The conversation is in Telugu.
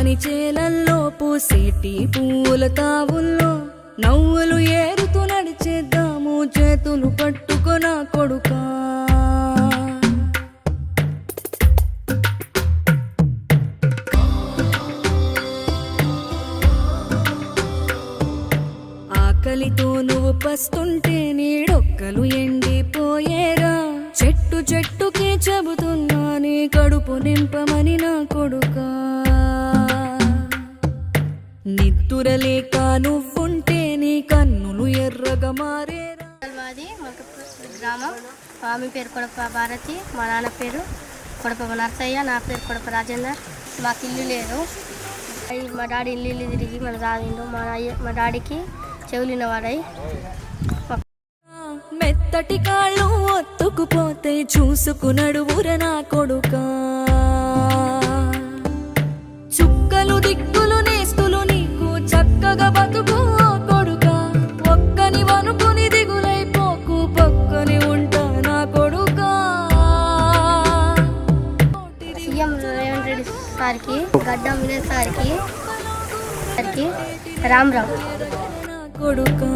పచ్చని చేలల్లో పూసేటి పూల తావుల్లో నవ్వులు ఏరుతూ నడిచేద్దాము చేతులు పట్టుకొన కొడుకా. ఆకలితో నువ్వు పస్తుంటే నీడొక్కలు ఎండిపోయేరా. చెట్టు చెట్టుకే చెబుతున్నా నీ కడుపు నింపమని నా కొడుకా. నిద్దురలేక నువ్వుంటే నీ కన్నులు ఎర్రగా మారేరా. గ్రామం స్వామి పేరు కొడప భారతి, మా నాన్న పేరు కొడప నర్సయ్య, నా పేరు కొడప రాజేందర్. మాకు ఇల్లు లేదు. మా డాడీ ఇల్లు తిరిగి మన రాదిండు. మా డాడీకి చెవులిన వాడై మెత్తటి కాళ్ళు ఒత్తుకుపోతే చూసుకునడువుర నా కొడుకా. చుక్కలు దిక్కులు నేస్తులు నీకు చక్కగా బతుకు కొడుకా. ఒక్కని వనుకుని దిగులైపోకు పక్కని ఉంటా నా కొడుకా. సీఎం రేవంత్ రెడ్డి సార్కి, గడ్డం వినయ్ సార్కి రామ్ రామ్ కొడుకా.